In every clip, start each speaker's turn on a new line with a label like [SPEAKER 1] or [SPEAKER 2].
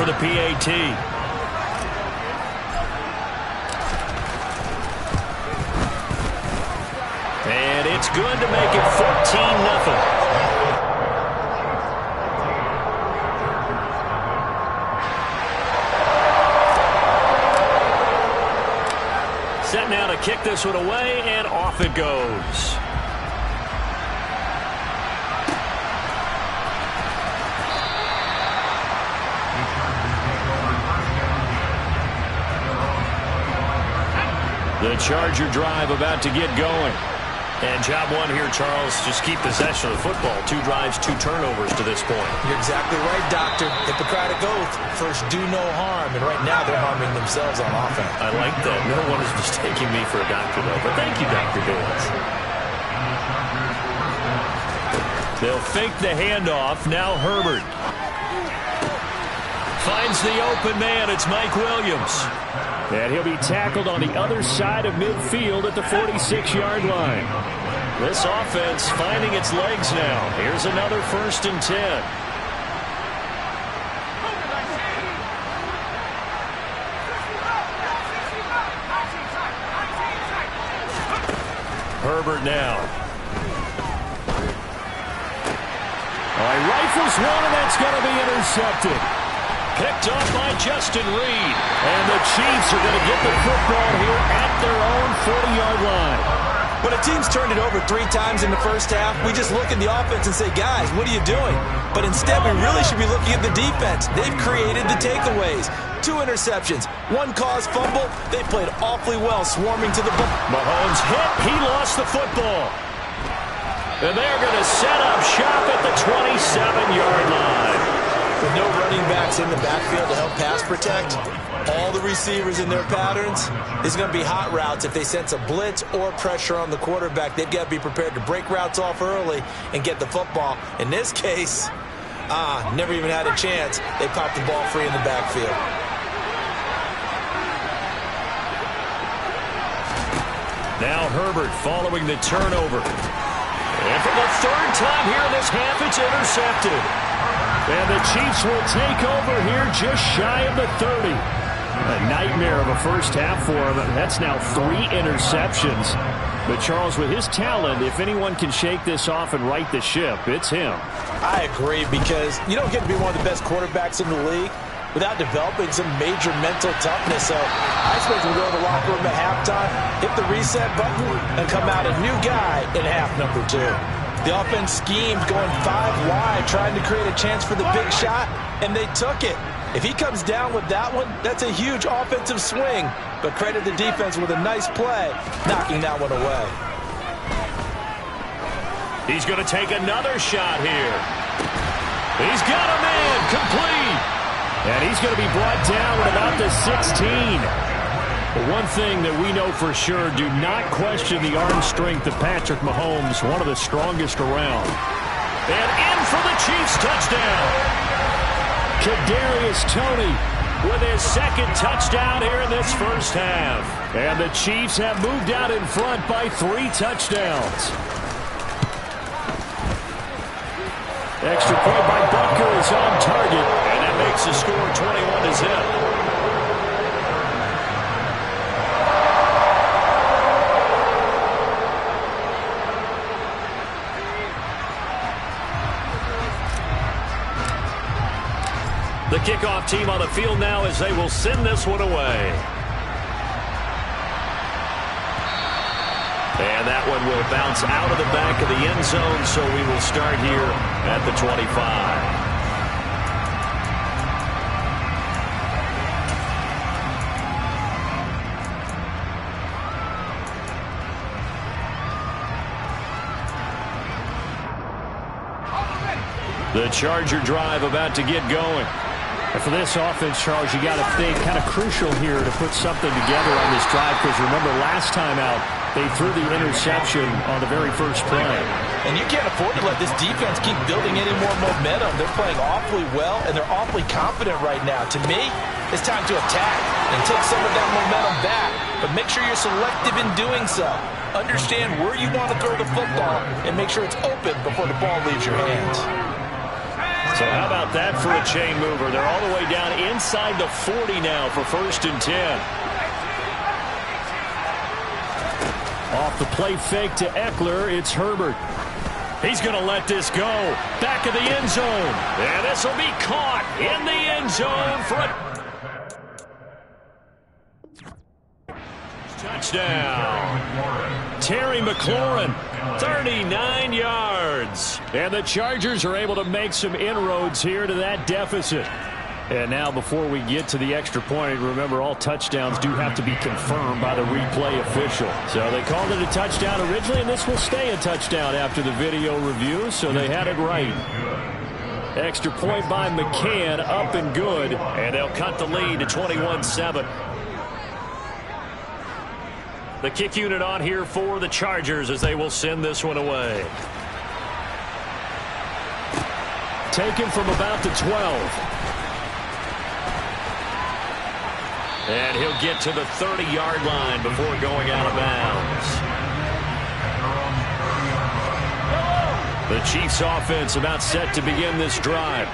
[SPEAKER 1] for the PAT. And it's good to make it 14-0. Set now to kick this one away, and off it goes. The Charger drive about to get going. And job one here, Charles, just keep possession of the football. 2 drives, 2 turnovers to this point.
[SPEAKER 2] You're exactly right, Doctor. Hippocratic oath. First, do no harm. And right now, they're harming themselves on offense.
[SPEAKER 1] I like that. No one is mistaking me for a doctor, though. But thank you, Dr. Bates. They'll fake the handoff. Now Herbert finds the open man. It's Mike Williams. And he'll be tackled on the other side of midfield at the 46-yard line. This offense finding its legs now. Here's another 1st and 10. Herbert now. He rifles one, and that's going to be intercepted. Picked off by Justin Reed. And the Chiefs are going to get the football here at their own 40-yard line.
[SPEAKER 2] When a team's turned it over 3 times in the first half, we just look at the offense and say, guys, what are you doing? But instead, we really should be looking at the defense. They've created the takeaways. 2 interceptions, 1 caused fumble. They played awfully well, swarming to the ball.
[SPEAKER 1] Mahomes hit. He lost the football. And they're going to set up shop at the 27-yard line.
[SPEAKER 2] With no running backs in the backfield to help pass protect, all the receivers in their patterns, is going to be hot routes. If they sense a blitz or pressure on the quarterback, they've got to be prepared to break routes off early and get the football. In this case, never even had a chance. They popped the ball free in the backfield.
[SPEAKER 1] Now Herbert following the turnover. And for the 3rd time here in this half, it's intercepted. And the Chiefs will take over here just shy of the 30. A nightmare of a first half for him. That's now 3 interceptions. But Charles, with his talent, if anyone can shake this off and right the ship, it's him.
[SPEAKER 2] I agree, because you don't get to be one of the best quarterbacks in the league without developing some major mental toughness. So I suppose we'll go to the locker room at halftime, hit the reset button, and come out a new guy in half number 2. The offense schemed going 5 wide, trying to create a chance for the big shot, and they took it. If he comes down with that one, that's a huge offensive swing. But credit the defense with a nice play, knocking that one away.
[SPEAKER 1] He's going to take another shot here. He's got a man, complete. And he's going to be brought down at about the 16. But one thing that we know for sure, do not question the arm strength of Patrick Mahomes, one of the strongest around. And in for the Chiefs touchdown. Kadarius Toney with his 2nd touchdown here in this first half. And the Chiefs have moved out in front by 3 touchdowns. Extra point by Butker is on target, and that makes the score 21-0. The kickoff team on the field now as they will send this one away. And that one will bounce out of the back of the end zone, so we will start here at the 25. The Charger drive about to get going. And for this offense, Charles, you got to think kind of crucial here to put something together on this drive, because remember last time out, they threw the interception on the very first play.
[SPEAKER 2] And you can't afford to let this defense keep building any more momentum. They're playing awfully well, and they're awfully confident right now. To me, it's time to attack and take some of that momentum back. But make sure you're selective in doing so. Understand where you want to throw the football and make sure it's open before the ball leaves your hands.
[SPEAKER 1] So how about that for a chain mover? They're all the way down inside the 40 now for 1st and 10. Off the play fake to Eckler, it's Herbert. He's going to let this go. Back of the end zone. And this will be caught in the end zone for a touchdown. Terry McLaurin, 39 yards. And the Chargers are able to make some inroads here to that deficit. And now before we get to the extra point, remember all touchdowns do have to be confirmed by the replay official. So they called it a touchdown originally, and this will stay a touchdown after the video review, so they had it right. Extra point by McCann, up and good, and they'll cut the lead to 21-7. The kick unit on here for the Chargers as they will send this one away. Taken from about the 12. And he'll get to the 30-yard line before going out of bounds. The Chiefs offense about set to begin this drive.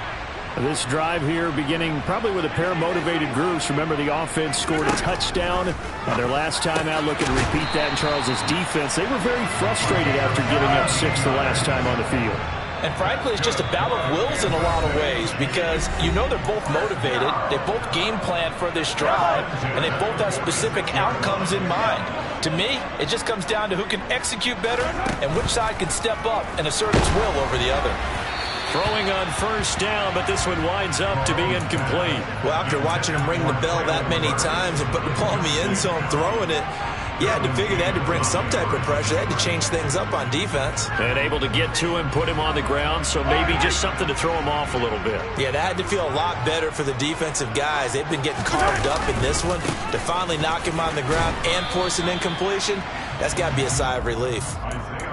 [SPEAKER 1] This drive here beginning probably with a pair of motivated groups. Remember, the offense scored a touchdown on their last time out. Looking to repeat that in Charles's defense. They were very frustrated after giving up 6 the last time on the field.
[SPEAKER 2] And frankly, it's just a battle of wills in a lot of ways because you know they're both motivated, they both game plan for this drive, and they both have specific outcomes in mind. To me, it just comes down to who can execute better and which side can step up and assert its will over the other.
[SPEAKER 1] Throwing on 1st down, but this one winds up to be incomplete.
[SPEAKER 2] Well, after watching him ring the bell that many times and put the ball in the end zone throwing it, you had to figure they had to bring some type of pressure. They had to change things up on defense.
[SPEAKER 1] And able to get to him, put him on the ground, so maybe just something to throw him off a little bit.
[SPEAKER 2] Yeah, that had to feel a lot better for the defensive guys. They've been getting carved up in this one. To finally knock him on the ground and force an incompletion, that's got to be a sigh of relief.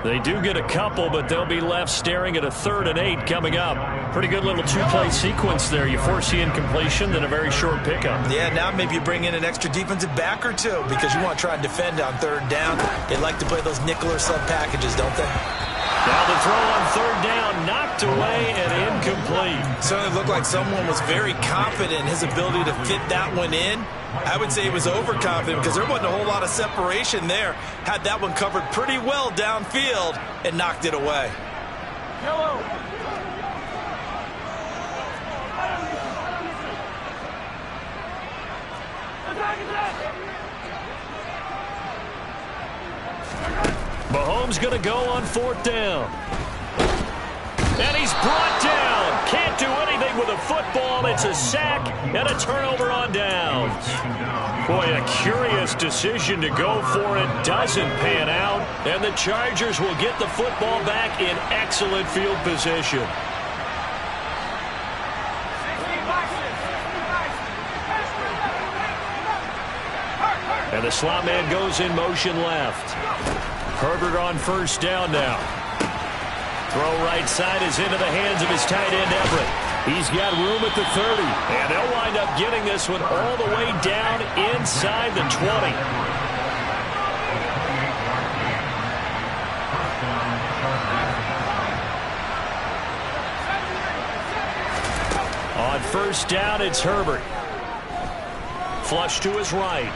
[SPEAKER 1] They do get a couple, but they'll be left staring at a 3rd and 8 coming up. Pretty good little 2-play sequence there. You force the incompletion, then a very short pickup.
[SPEAKER 2] Yeah, now maybe you bring in an extra defensive back or two because you want to try and defend on 3rd down. They like to play those nickel or sub packages, don't they?
[SPEAKER 1] Now the throw on 3rd down, knocked away and incomplete.
[SPEAKER 2] Certainly looked like someone was very confident in his ability to fit that one in. I would say he was overconfident because there wasn't a whole lot of separation there. Had that one covered pretty well downfield and knocked it away.
[SPEAKER 3] Hello.
[SPEAKER 1] Mahomes going to go on 4th down. And he's brought down. Can't do anything with a football. It's a sack and a turnover on downs. Boy, a curious decision to go for it. Doesn't pan out. And the Chargers will get the football back in excellent field position. And the slot man goes in motion left. Herbert on 1st down now. Throw right side is into the hands of his tight end, Everett. He's got room at the 30. And they'll wind up getting this one all the way down inside the 20. On 1st down, it's Herbert. Flush to his right.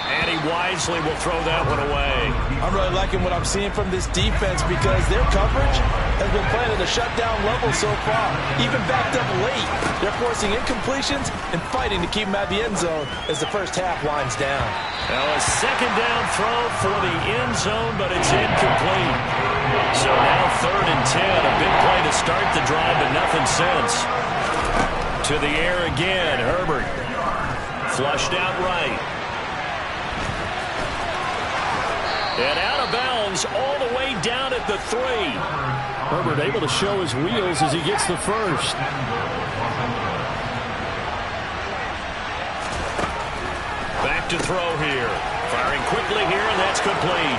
[SPEAKER 1] And he wisely will throw that one away.
[SPEAKER 2] I'm really liking what I'm seeing from this defense because their coverage has been playing at a shutdown level so far. Even backed up late. They're forcing incompletions and fighting to keep them out of the end zone as the first half winds down.
[SPEAKER 1] Now a 2nd down throw for the end zone, but it's incomplete. So now 3rd and 10. A big play to start the drive, but nothing since. To the air again, Herbert. Flushed out right. And out of bounds all the way down at the 3. Herbert able to show his wheels as he gets the first. Back to throw here. Firing quickly here, and that's complete.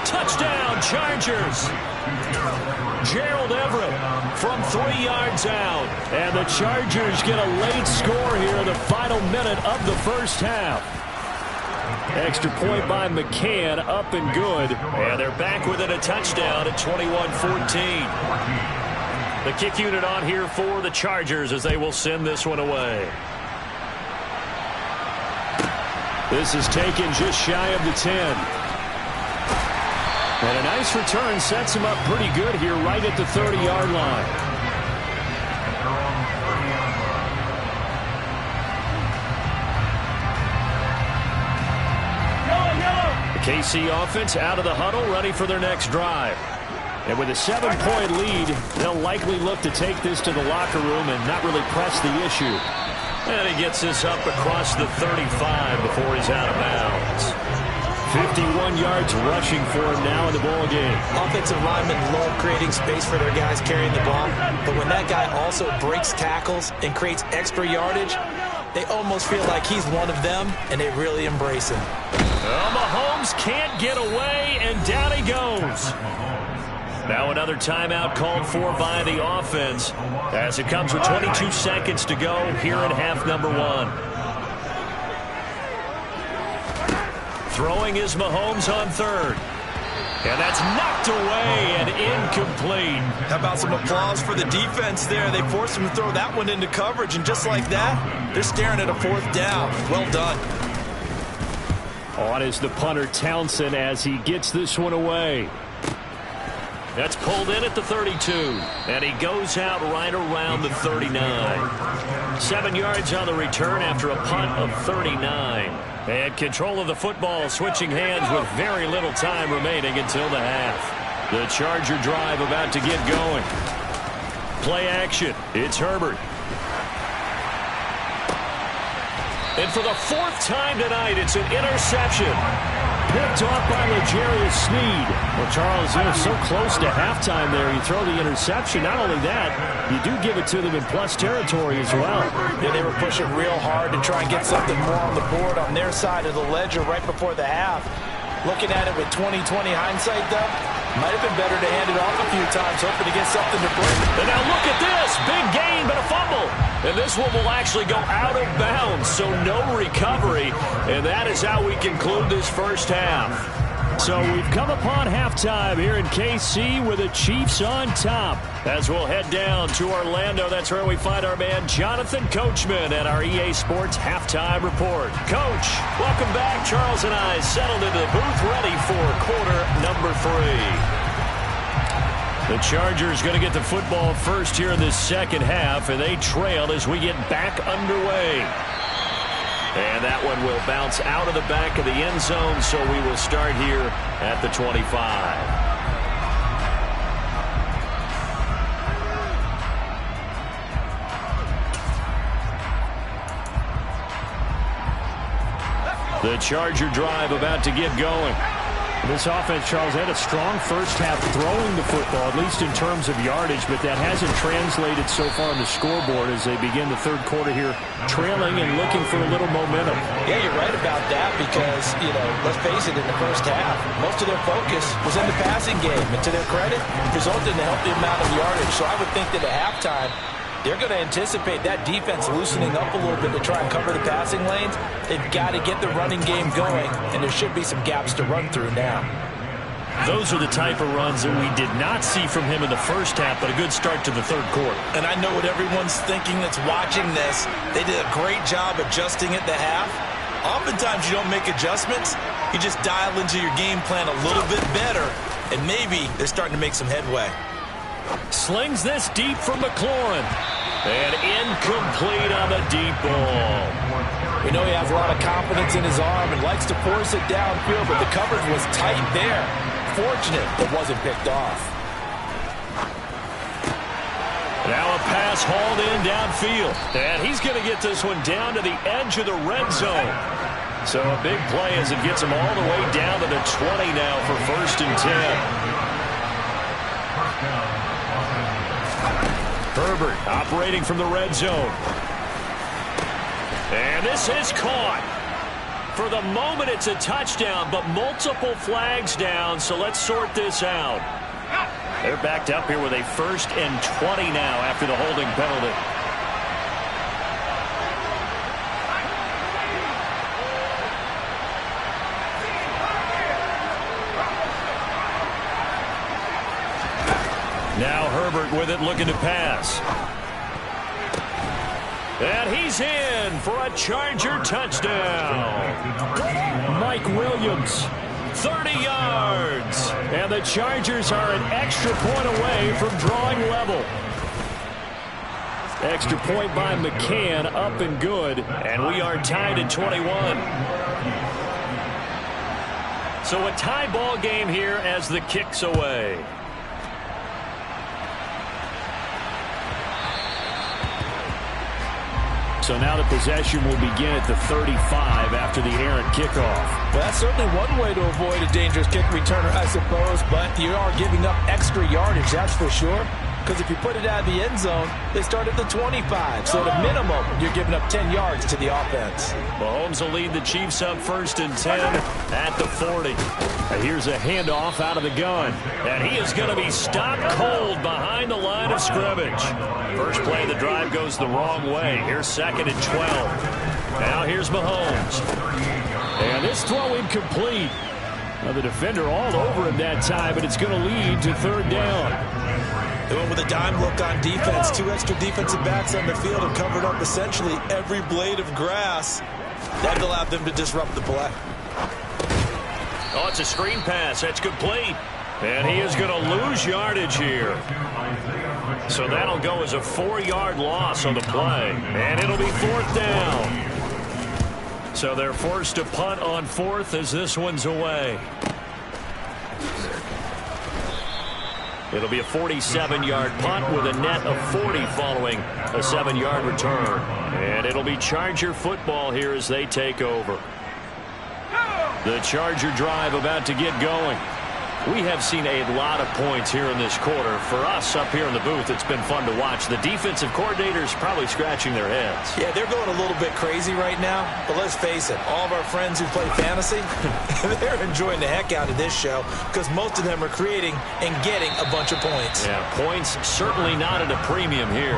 [SPEAKER 1] Touchdown, Chargers. Gerald Everett from 3 yards out. And the Chargers get a late score here in the final minute of the first half. Extra point by McCann, up and good. And they're back within a touchdown at 21-14. The kick unit on here for the Chargers as they will send this one away. This is taken just shy of the 10. And a nice return sets him up pretty good here right at the 30-yard line. The KC offense out of the huddle, ready for their next drive. And with a 7-point lead, they'll likely look to take this to the locker room and not really press the issue. And he gets this up across the 35 before he's out of bounds. 51 yards rushing for him now in the ball game.
[SPEAKER 2] Offensive linemen love creating space for their guys carrying the ball. But when that guy also breaks tackles and creates extra yardage, they almost feel like he's one of them, and they really embrace him.
[SPEAKER 1] Well, Mahomes can't get away, and down he goes. Now another timeout called for by the offense as it comes with 22 seconds to go here in half number 1. Throwing is Mahomes on third. And that's knocked away and incomplete.
[SPEAKER 2] How about some applause for the defense there? They forced him to throw that one into coverage, and just like that, they're staring at a 4th down. Well done.
[SPEAKER 1] On is the punter Townsend as he gets this one away. That's pulled in at the 32, and he goes out right around the 39. 7 yards on the return after a punt of 39. And control of the football switching hands with very little time remaining until the half. The Charger drive about to get going. Play action. It's Herbert. And for the 4th time tonight, it's an interception. Picked off by L'Jarius Sneed. Well, Charles, so close to halftime there. You throw the interception. Not only that, you do give it to them in plus territory as well.
[SPEAKER 2] Yeah, they were pushing real hard to try and get something more on the board on their side of the ledger right before the half. Looking at it with 20/20 hindsight, though, might have been better to hand it off a few times, hoping to get something to break.
[SPEAKER 1] And now look at this. Big gain, but a fumble. And this one will actually go out of bounds, so no recovery. And that is how we conclude this first half. So we've come upon halftime here in KC with the Chiefs on top. As we'll head down to Orlando, that's where we find our man Jonathan Coachman at our EA Sports Halftime Report. Coach, welcome back. Charles and I settled into the booth ready for quarter number 3. The Chargers going to get the football first here in this second half, and they trail as we get back underway. And that one will bounce out of the back of the end zone, so we will start here at the 25. The Charger drive about to get going. This offense, Charles, had a strong first half throwing the football, at least in terms of yardage, but that hasn't translated so far on the scoreboard as they begin the third quarter here, trailing and looking for a little momentum.
[SPEAKER 2] Yeah, you're right about that because, let's face it, in the first half, most of their focus was in the passing game, and to their credit, resulted in a healthy amount of yardage. So I would think that at halftime, they're going to anticipate that defense loosening up a little bit to try and cover the passing lanes. They've got to get the running game going, and there should be some gaps to run through now.
[SPEAKER 1] Those are the type of runs that we did not see from him in the first half, but a good start to the third quarter.
[SPEAKER 2] And I know what everyone's thinking that's watching this. They did a great job adjusting at the half. Oftentimes you don't make adjustments. You just dial into your game plan a little bit better, and maybe they're starting to make some headway.
[SPEAKER 1] Slings this deep from McLaurin. And incomplete on the deep ball.
[SPEAKER 2] We know he has a lot of confidence in his arm and likes to force it downfield, but the coverage was tight there. Fortunate it wasn't picked off.
[SPEAKER 1] Now a pass hauled in downfield. And he's going to get this one down to the edge of the red zone. So a big play as it gets him all the way down to the 20 now for 1st and 10. Herbert operating from the red zone. And this is caught. For the moment, it's a touchdown, but multiple flags down, so let's sort this out. They're backed up here with a 1st and 20 now after the holding penalty. Now Herbert Herbert with it, looking to pass. And he's in for a Charger touchdown. Mike Williams, 30 yards. And the Chargers are an extra point away from drawing level. Extra point by McCann, up and good. And we are tied at 21. So a tie ball game here as the kick's away. So now the possession will begin at the 35 after the errant kickoff.
[SPEAKER 2] Well, that's certainly one way to avoid a dangerous kick returner, I suppose, but you are giving up extra yardage, that's for sure. Because if you put it out of the end zone, they start at the 25. So at a minimum, you're giving up 10 yards to the offense.
[SPEAKER 1] Mahomes will lead the Chiefs up 1st and 10 at the 40. And here's a handoff out of the gun. And he is going to be stopped cold behind the line of scrimmage. First play of the drive goes the wrong way. Here's 2nd and 12. Now here's Mahomes. And this throw incomplete. Now the defender all over him that time, but it's going to lead to 3rd down.
[SPEAKER 2] They went with a dime look on defense. 2 extra defensive backs on the field and covered up essentially every blade of grass. That allowed them to disrupt the play.
[SPEAKER 1] Oh, it's a screen pass. That's complete. And he is going to lose yardage here. So that'll go as a 4-yard loss on the play. And it'll be 4th down. So they're forced to punt on 4th as this one's away. It'll be a 47-yard punt with a net of 40 following a 7-yard return. And it'll be Charger football here as they take over. The Charger drive about to get going. We have seen a lot of points here in this quarter. For us up here in the booth, it's been fun to watch. The defensive coordinators probably scratching their heads.
[SPEAKER 2] Yeah, they're going a little bit crazy right now. But let's face it, all of our friends who play fantasy, they're enjoying the heck out of this show because most of them are creating and getting a bunch of points.
[SPEAKER 1] Yeah, points certainly not at a premium here.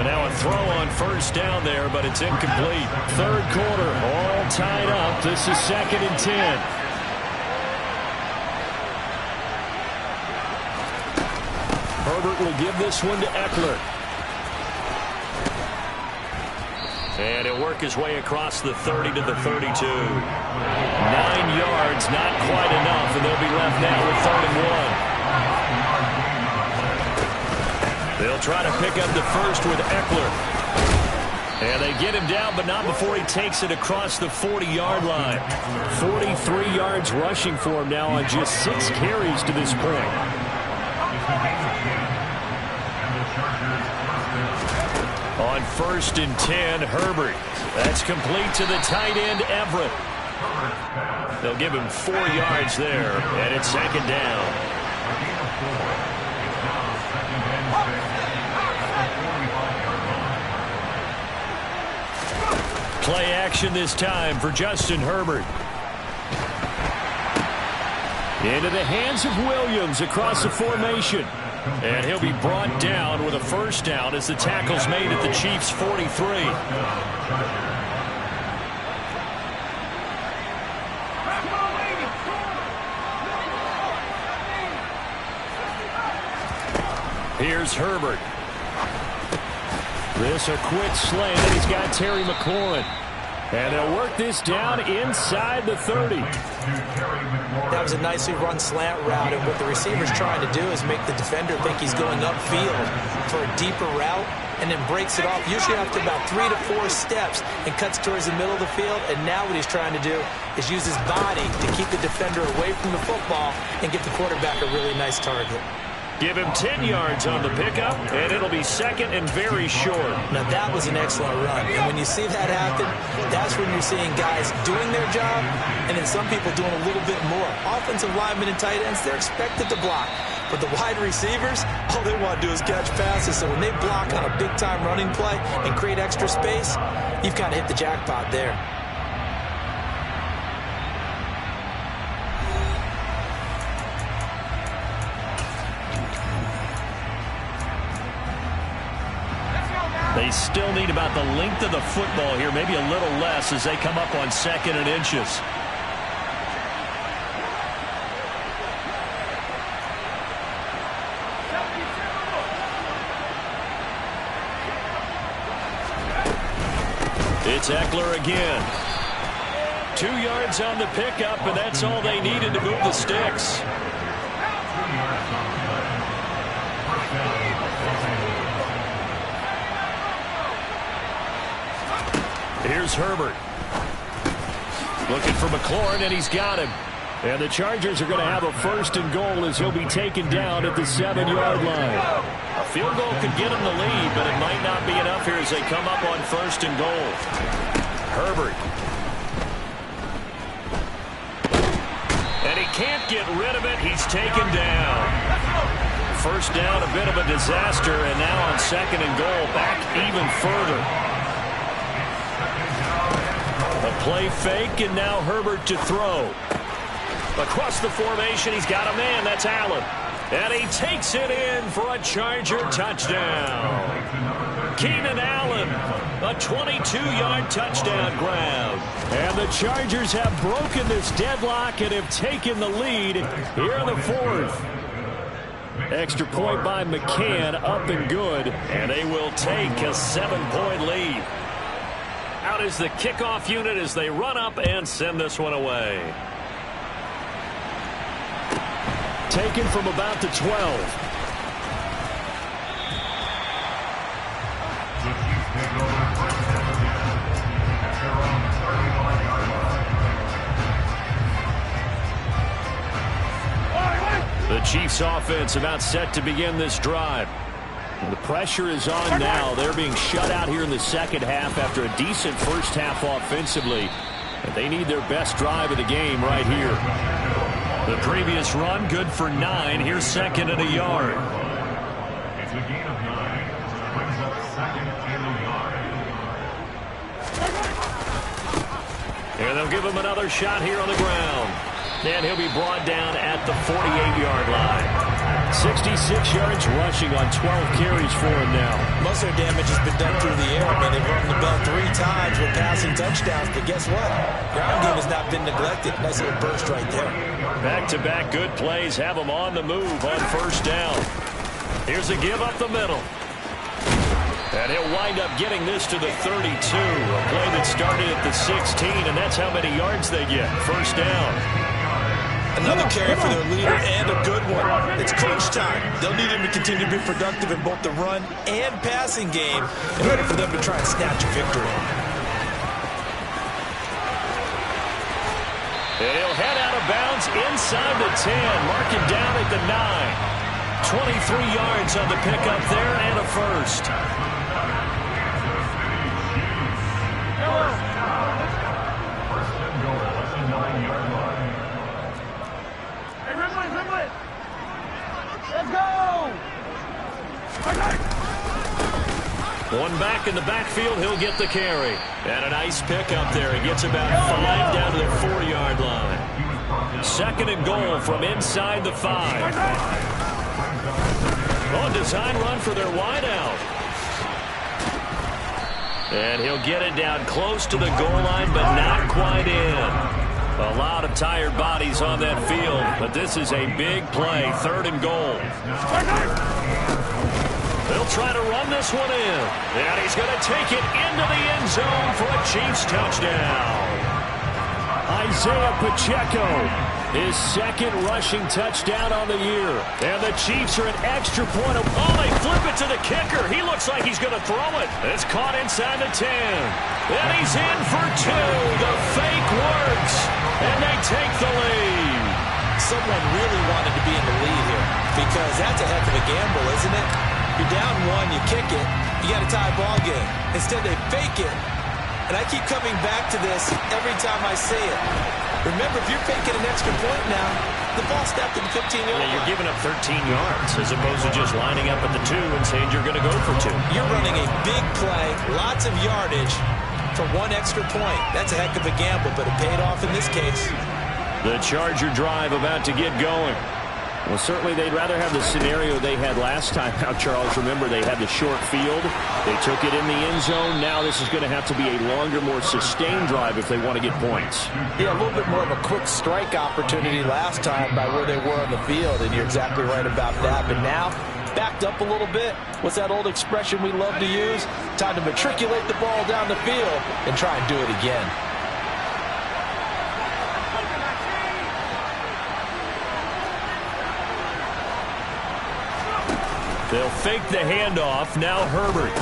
[SPEAKER 1] And now a throw on 1st down there, but it's incomplete. 3rd quarter, all tied up. This is 2nd and 10. Herbert will give this one to Eckler. And he'll work his way across the 30 to the 32. 9 yards, not quite enough, and they'll be left now with 3rd and 1. They'll try to pick up the first with Eckler. And they get him down, but not before he takes it across the 40-yard line. 43 yards rushing for him now on just 6 carries to this point. On 1st and 10, Herbert. That's complete to the tight end, Everett. They'll give him 4 yards there, and it's 2nd down. Play action this time for Justin Herbert. Into the hands of Williams across the formation. And he'll be brought down with a 1st down as the tackle's made at the Chiefs' 43. Here's Herbert. This a quick slant, and he's got Terry McLaurin. And they'll work this down inside the 30.
[SPEAKER 2] That was a nicely run slant route, and what the receiver's trying to do is make the defender think he's going upfield for a deeper route, and then breaks it off, usually after about 3 to 4 steps, and cuts towards the middle of the field. And now what he's trying to do is use his body to keep the defender away from the football and get the quarterback a really nice target.
[SPEAKER 1] Give him 10 yards on the pickup, and it'll be 2nd and very short.
[SPEAKER 2] Now, that was an excellent run. And when you see that happen, that's when you're seeing guys doing their job, and then some people doing a little bit more. Offensive linemen and tight ends, they're expected to block. But the wide receivers, all they want to do is catch passes. So when they block on a big-time running play and create extra space, you've kind of hit the jackpot there.
[SPEAKER 1] They still need about the length of the football here, maybe a little less as they come up on 2nd and inches. It's Eckler again. 2 yards on the pickup, and that's all they needed to move the sticks. Here's Herbert. Looking for McLaurin, and he's got him. And the Chargers are going to have a 1st and goal as he'll be taken down at the 7-yard line. A field goal could get him the lead, but it might not be enough here as they come up on 1st and goal. Herbert. And he can't get rid of it. He's taken down. 1st down, a bit of a disaster, and now on 2nd and goal, back even further. A play fake, and now Herbert to throw. Across the formation, he's got a man. That's Allen. And he takes it in for a Charger touchdown. Keenan Allen, a 22-yard touchdown grab. And the Chargers have broken this deadlock and have taken the lead here in the 4th. Extra point by McCann, up and good. And they will take a 7-point lead. Out is the kickoff unit as they run up and send this one away. Taken from about the 12. The Chiefs offense about set to begin this drive. The pressure is on now. They're being shut out here in the 2nd half after a decent 1st half offensively. And they need their best drive of the game right here. The previous run good for 9. Here's 2nd and a yard. It's a gain of 9. Brings up 2nd and a yard. And they'll give him another shot here on the ground. And he'll be brought down at the 48-yard line. 66 yards rushing on 12 carries for him now.
[SPEAKER 2] Most of their damage has been done through the air. I mean, they've rung the bell 3 times with passing touchdowns. But guess what? Ground game has not been neglected. Nice little burst right there. Back-to-back good plays have them on the move on 1st down. Here's a give up the middle. And he'll wind up getting this to the 32. A play that started at the 16, and that's how many yards they get. 1st down. Another carry for their leader, and a good one. It's crunch time. They'll need him to continue to be productive in both the run and passing game in order for them to try and snatch a victory.
[SPEAKER 1] And he'll head out of bounds inside the 10, marking down at the 9. 23 yards on the pickup there, and a 1st. One back in the backfield, he'll get the carry. And a nice pickup there. He gets about 5 down to the 4-yard line. 2nd and goal from inside the 5. Oh, design run for their wideout. And he'll get it down close to the goal line, but not quite in. A lot of tired bodies on that field, but this is a big play. 3rd and goal. They'll try to run this one in. And he's going to take it into the end zone for a Chiefs touchdown. Isaiah Pacheco, his 2nd rushing touchdown on the year. And the Chiefs are an extra point. Oh, they flip it to the kicker. He looks like he's going to throw it. It's caught inside the 10. And he's in for 2. The fake works. And they take the lead.
[SPEAKER 2] Someone really wanted to be in the lead here because that's a heck of a gamble, isn't it? You're down 1, you kick it, you got a tie ball game. Instead, they fake it. And I keep coming back to this every time I say it. Remember, if you're faking an extra point now, the ball snapped at the 15-yard line.
[SPEAKER 1] You're giving up 13 yards as opposed to just lining up at the 2 and saying you're going to go for 2.
[SPEAKER 2] You're running a big play, lots of yardage for 1 extra point. That's a heck of a gamble, but it paid off in this case.
[SPEAKER 1] The Charger drive about to get going. Well, certainly they'd rather have the scenario they had last time out, Charles. Remember, they had the short field. They took it in the end zone. Now this is going to have to be a longer, more sustained drive if they want to get points.
[SPEAKER 2] Yeah, a little bit more of a quick strike opportunity last time by where they were on the field, and you're exactly right about that. But now, back backed up a little bit. What's that old expression we love to use? Time to matriculate the ball down the field and try and do it again.
[SPEAKER 1] They'll fake the handoff. Now Herbert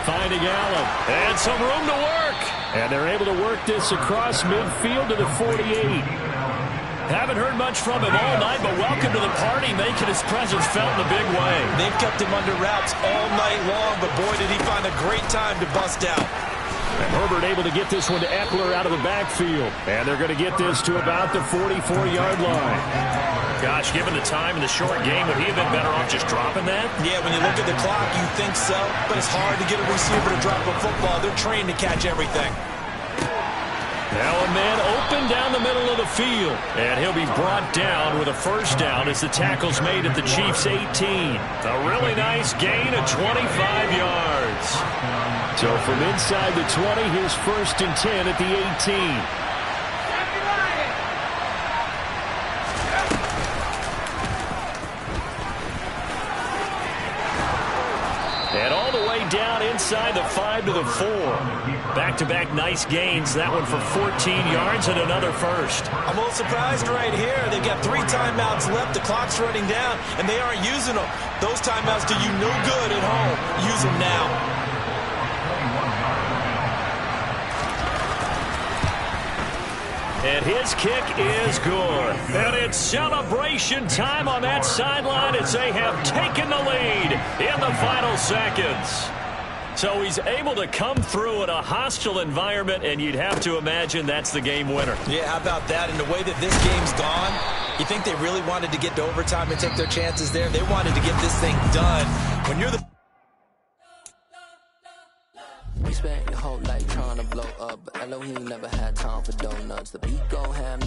[SPEAKER 1] finding Allen. And some room to work. And they're able to work this across midfield to the 48. Haven't heard much from him all night, but welcome to the party, making his presence felt in a big way.
[SPEAKER 2] They've kept him under wraps all night long, but boy, did he find a great time to bust out.
[SPEAKER 1] And Herbert able to get this one to Eckler out of the backfield. And they're going to get this to about the 44-yard line. Gosh, given the time in the short game, would he have been better off just dropping that?
[SPEAKER 2] Yeah, when you look at the clock, you think so. But it's hard to get a receiver to drop a football. They're trained to catch everything.
[SPEAKER 1] Now a man open down the middle of the field. And he'll be brought down with a first down as the tackle's made at the Chiefs' 18. A really nice gain of 25 yards. So from inside the 20, here's 1st and 10 at the 18. And all the way down inside the 5 to the 4. Back-to-back nice gains. That one for 14 yards and another first.
[SPEAKER 2] I'm a little surprised right here. They've got 3 timeouts left. The clock's running down, and they aren't using them. Those timeouts do you no good at home. Use them now.
[SPEAKER 1] And his kick is good. And it's celebration time on that sideline as they have taken the lead in the final seconds. So he's able to come through in a hostile environment, and you'd have to imagine that's the game winner.
[SPEAKER 2] Yeah, how about that? And the way that this game's gone, you think they really wanted to get to overtime and take their chances there? They wanted to get this thing done. When you're the...
[SPEAKER 3] We spent your whole life trying to blow up, but Elohim never had time for donuts. The beat go ham.